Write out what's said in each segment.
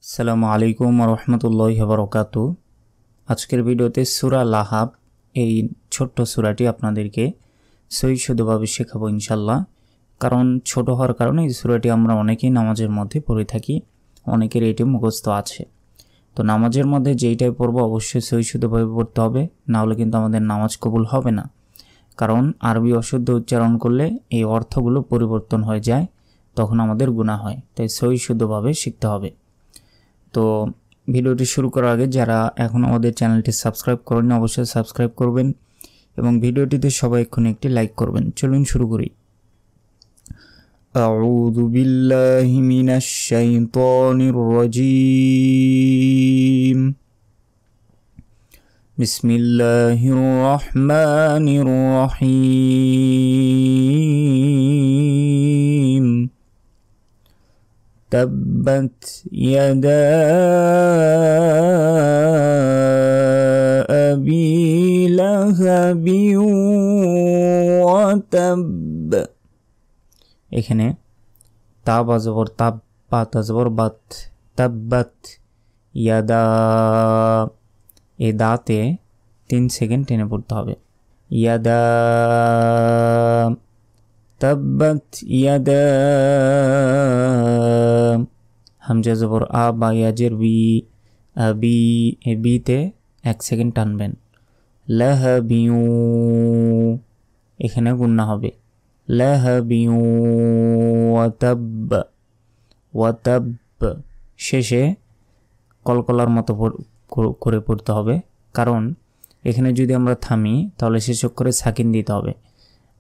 আসসালামু আলাইকুম রহমতুল্লাহি ওয়া বারাকাতুহু। আজকের ভিডিওতে সূরা লাহাব এই ছোট্ট সূরাটি আপনাদেরকে সহিশুদ্ধভাবে শেখাবো ইনশাল্লাহ। কারণ ছোট হওয়ার কারণে এই সূরাটি আমরা অনেকেই নামাজের মধ্যে পড়ে থাকি, অনেকের এটি মুখস্থ আছে। তো নামাজের মধ্যে যেইটাই পড়বো অবশ্যই সহিশুদ্ধভাবে পড়তে হবে, না হলে কিন্তু আমাদের নামাজ কবুল হবে না। কারণ আরবি অশুদ্ধ উচ্চারণ করলে এই অর্থগুলো পরিবর্তন হয়ে যায়, তখন আমাদের গুনাহ হয়। তাই সহিশুদ্ধভাবে শিখতে হবে। তো ভিডিওটি শুরু করার আগে যারা এখন আমাদের চ্যানেলটি সাবস্ক্রাইব করেন অবশ্যই সাবস্ক্রাইব করবেন এবং ভিডিওটিতে সবাই এখন একটি লাইক করবেন। চলুন শুরু করি। আউযু বিল্লাহি মিনাশ শাইতানির রাজীম। বিসমিল্লাহির রহমানির রহিম। تبت يدا أبي لهب وتب। এখানে তা বাজবর তাব, বাত আজবর বাত, তাব্বাত ইয়াদা। এই দাতে 3 সেকেন্ড টেনে পড়তে হবে। ইয়াদা তাব্বাত ইয়াদা। হামজা জবর আ বা ইয়াজের বি, আবি এ বিতে 1 সেকেন্ড টানবেন। লাহাবিউ এখানে গুন্না হবে। লাহাবিউ ওয়াতাব, ওয়াতাব শেষে কলকলার মতো করে পড়তে হবে। কারণ এখানে যদি আমরা থামি তাহলে শেষ করে সাকিন দিতে হবে,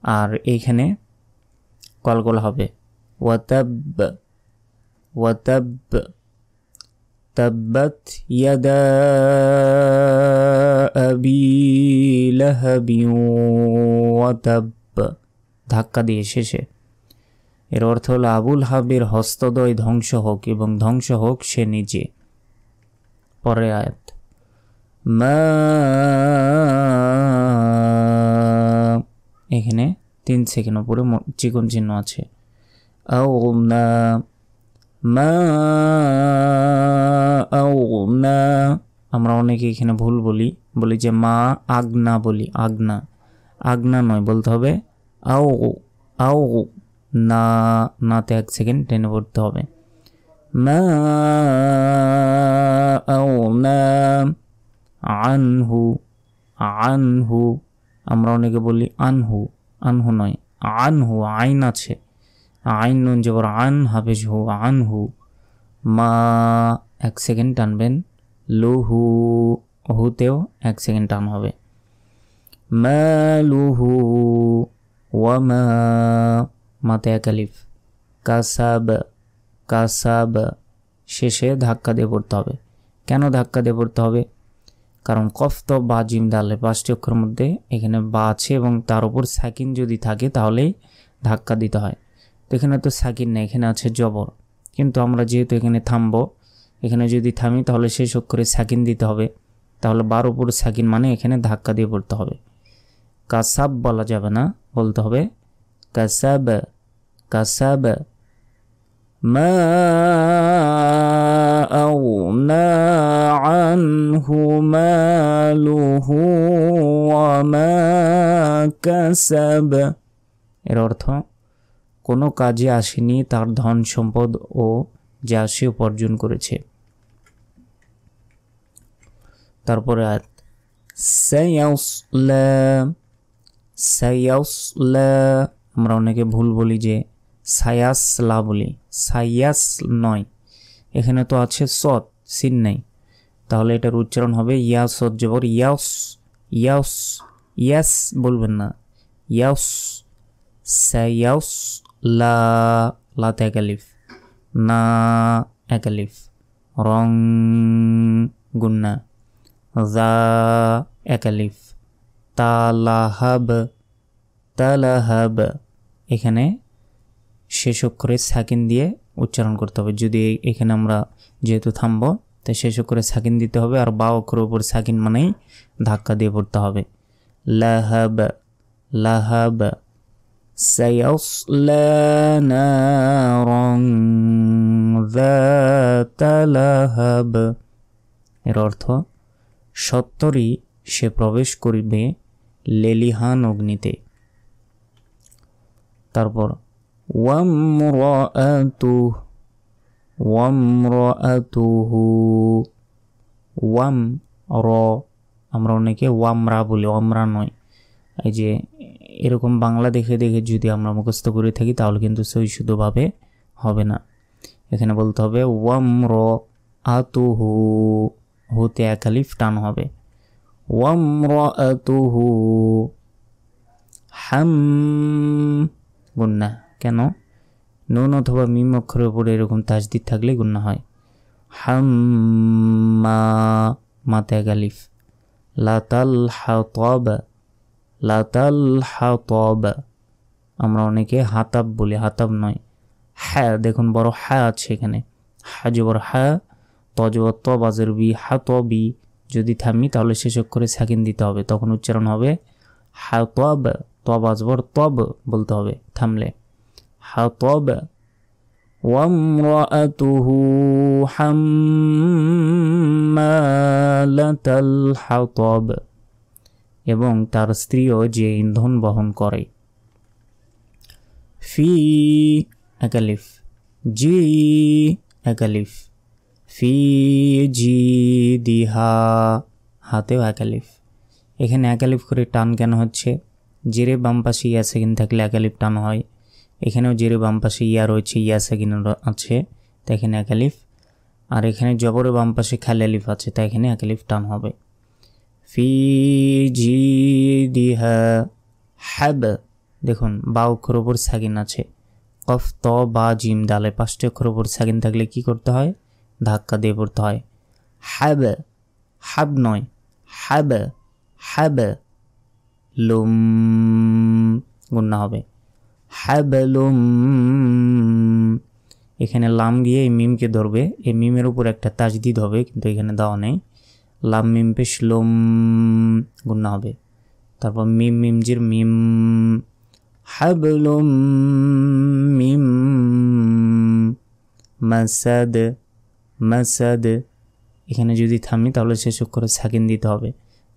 আর এইখানে কলকলা হবে। ওয়াতাব ওয়াতাব। তাব্বাত ইয়াদা আবি লাহাবি ওয়াতাব। ধাক্কা দিয়ে শেষে। এর অর্থ হলো আবুল হাবের হস্তদ্বয় ধ্বংস হোক এবং ধ্বংস হোক সে নিজে। পরের আয়াত। মা এখানে 3 সেকেন্ড উপরে চিকন চিহ্ন আছে। আউনা মা আউনা। আমরা অনেকে এখানে ভুল বলি যে মা আগনা বলি, আগনা, আগনা নয়, বলতে হবে আও আও না। নাতে 1 সেকেন্ড টেনে পড়তে হবে। মা আউনা আনহু, আনহু। আমরা অনেকে বলি আনহু, আনহু নয় আনহু, আইন আছে, আইন নুন জবর আন হাফেজ হু, আনহু। মা 1 সেকেন্ড টানবেন। লুহু, হুতেও 1 সেকেন্ড টান হবে। মালুহু ওয়ামা, মাতে 1 আলিফ। কাসাব, কাসাব শেষে ধাক্কা দিয়ে পড়তে হবে। কেন ধাক্কা দিয়ে পড়তে হবে? কারণ কফ তো বা জিম দালে 5টি অক্ষরের মধ্যে এখানে বা আছে এবং তার উপর সাকিন যদি থাকে তাহলেই ধাক্কা দিতে হয়। তো এখানে তো সাকিন নেই, এখানে আছে জবর। কিন্তু আমরা যেহেতু এখানে থামবো, এখানে যদি থামি তাহলে শেষ অক্ষরে সাকিন দিতে হবে। তাহলে বার উপর সাকিন মানে এখানে ধাক্কা দিয়ে পড়তে হবে। কাসাব বলা যাবে না, বলতে হবে কাসাব, কাসাব। মা আউনা আনহু মালুহু ওয়ামা কাসাব। এর অর্থ কোনো কাজে আসেনি তার ধন সম্পদ ও যা সে উপার্জন করেছে। তারপরে আয়াত। সায়াসলা, সায়াসলা। আমরা অনেকে ভুল বলি যে সায়াসলা বলি, সায়াস নয়। এখানে তো আছে সৎ, সিন নাই, তাহলে এটার উচ্চারণ হবে ইয়া সৎ জবর ইয়াস, ইয়াস, ইয়াস বলবেন না, ইয়াস। সায়াস লা, লাতে 1 আলিফ, না 1 আলিফ, রং গুন্না, যা 1 আলিফ, তালাহাব, তালাহাব। এখানে শেষ অক্ষরে সাকিন দিয়ে উচ্চারণ করতে হবে। যদি এখানে আমরা যেহেতু থামবো তাই শেষ অক্ষরে সাকিন দিতে হবে, আর বা অক্ষরের উপর সাকিন মানেই ধাক্কা দিয়ে পড়তে হবে। লাহাব, লাহাব। সায়াসলা নারান যাতা লাহাব। এর অর্থ সত্তরই সে প্রবেশ করিবে লেলিহান অগ্নিতে। তারপর ওয়ামরাতুহু ওয়াম র, আমরা অনেকে ওয়ামরা বলি, ওয়ামরা নয়। এই যে এরকম বাংলা দেখে দেখে যদি আমরা মুখস্থ করে থাকি তাহলে কিন্তু সই শুদ্ধভাবে হবে না। এখানে বলতে হবে ওয়ামরাতুহু, হুতে এক আলিফ টান হবে। ওয়ামরাতুহু হাম গুন্না। কেন? নুন অথবা মিম অক্ষরের উপরে এরকম তাজদিদ থাকলে গুন্না হয়। হাম্মা, মাতে এক আলিফ। লাতাল হাতাব, লাতাল হাতাব, আমরা অনেকে হাতাব বলি, হাতাব নয়। হ্যাঁ, দেখুন বড় হ্যাঁ আছে এখানে, হা জবর হ্যাঁ, ত জবর ত, বাজের বি, হাতবি। যদি থামি তাহলে শেষ অক্ষরে সাকিন দিতে হবে, তখন উচ্চারণ হবে হাতব। ত বাজবর তব বলতে হবে থামলে, হাতব। ওয়ামরাতুহু হাম্মালাতাল হাতাব, এবং তার স্ত্রীও যে ইন্ধন বহন করে। ফি এক আলিফ, জি এক আলিফ, ফি জি দিহা, হাতেও এক আলিফ। এখানে এক আলিফ করে টান কেন হচ্ছে? জেরে বাম পাশে ইয়া সেকেন্ড থাকলে এক আলিফ টান হয়। এখানেও জেরে বাম পাশে ইয়া রয়েছে, ইয়া সেকেন্ড আছে, তাই এখানে এক আলিফ। আর এখানে জবরে বাম পাশে খালি আলিফ আছে, তাই এখানে এক আলিফ টান হবে। ফি জি দিহা হাব, দেখুন বা অক্ষর ওপর সাকিন আছে। কফ ত বা জিম দালে পাঁচটি অক্ষর ওপর সাকিন থাকলে কি করতে হয়? ধাক্কা দিয়ে পড়তে হয়। হাব, হাব নয়, হাব, হাব। লুম গুন্না হবে, হাবলুম। এখানে লাম গিয়ে এই মিমকে ধরবে, এই মিমের উপর একটা তাজদিদ হবে, কিন্তু এখানে দেওয়া নেই। লাম মিম পেশ লুম গুন্না হবে। তারপর মিম মিমজির মিম, হাবলুম মিম মাসাদ, মাসাদ। এখানে যদি থামি তাহলে শেষ অক্ষরে সাকিন দিতে হবে,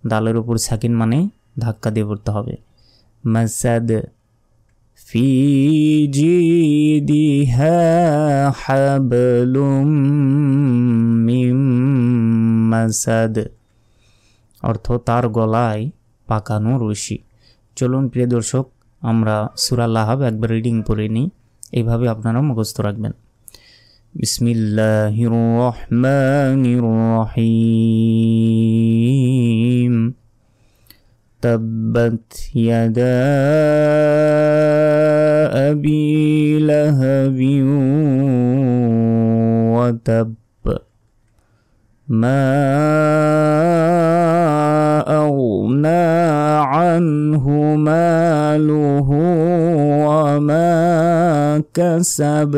দালের উপর সাকিন মানে ধাক্কা দিয়ে পড়তে হবে। মাসাদ। ফি জিদিহা হাবলুম মিম মাসাদ, অর্থ তার গলায় পাকানো রশি। চলুন প্রিয় দর্শক, আমরা সূরা লাহাব একবার রিডিং পড়ে নিই, এইভাবে আপনারা মুখস্থ রাখবেন। বিসমিল্লাহির রহমানির রহিম। তাব্বাত ইয়াদা আবি লাহাবিন ওয়া তাব, মা আগনা আনহু মালুহু ওয়া মা কাসাব,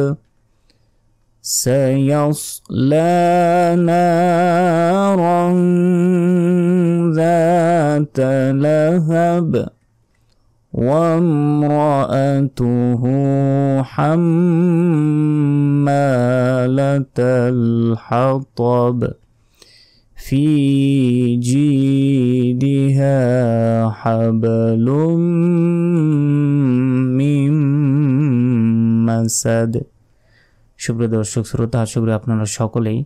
সায়াসলা নারান যাতা লাহাব, وامرأته حمالة الحطب في جيدها حبل من مسد। সুপ্রিয় দর্শক শ্রোতা, আশা করি আপনারা সকলেই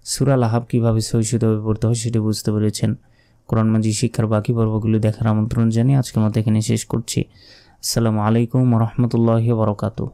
সূরা লাহাব কীভাবে সহিষ্ণুভাবে পড়তে হয় সেটি বুঝতে পেরেছেন। কোরআন মাজিদ শিক্ষার বাকি পর্বগুলো দেখার আমন্ত্রণ জানিয়ে আজকের মতো এখানে শেষ করছি। আসসালামু আলাইকুম ওয়া রাহমাতুল্লাহি ওয়া বারাকাতুহু।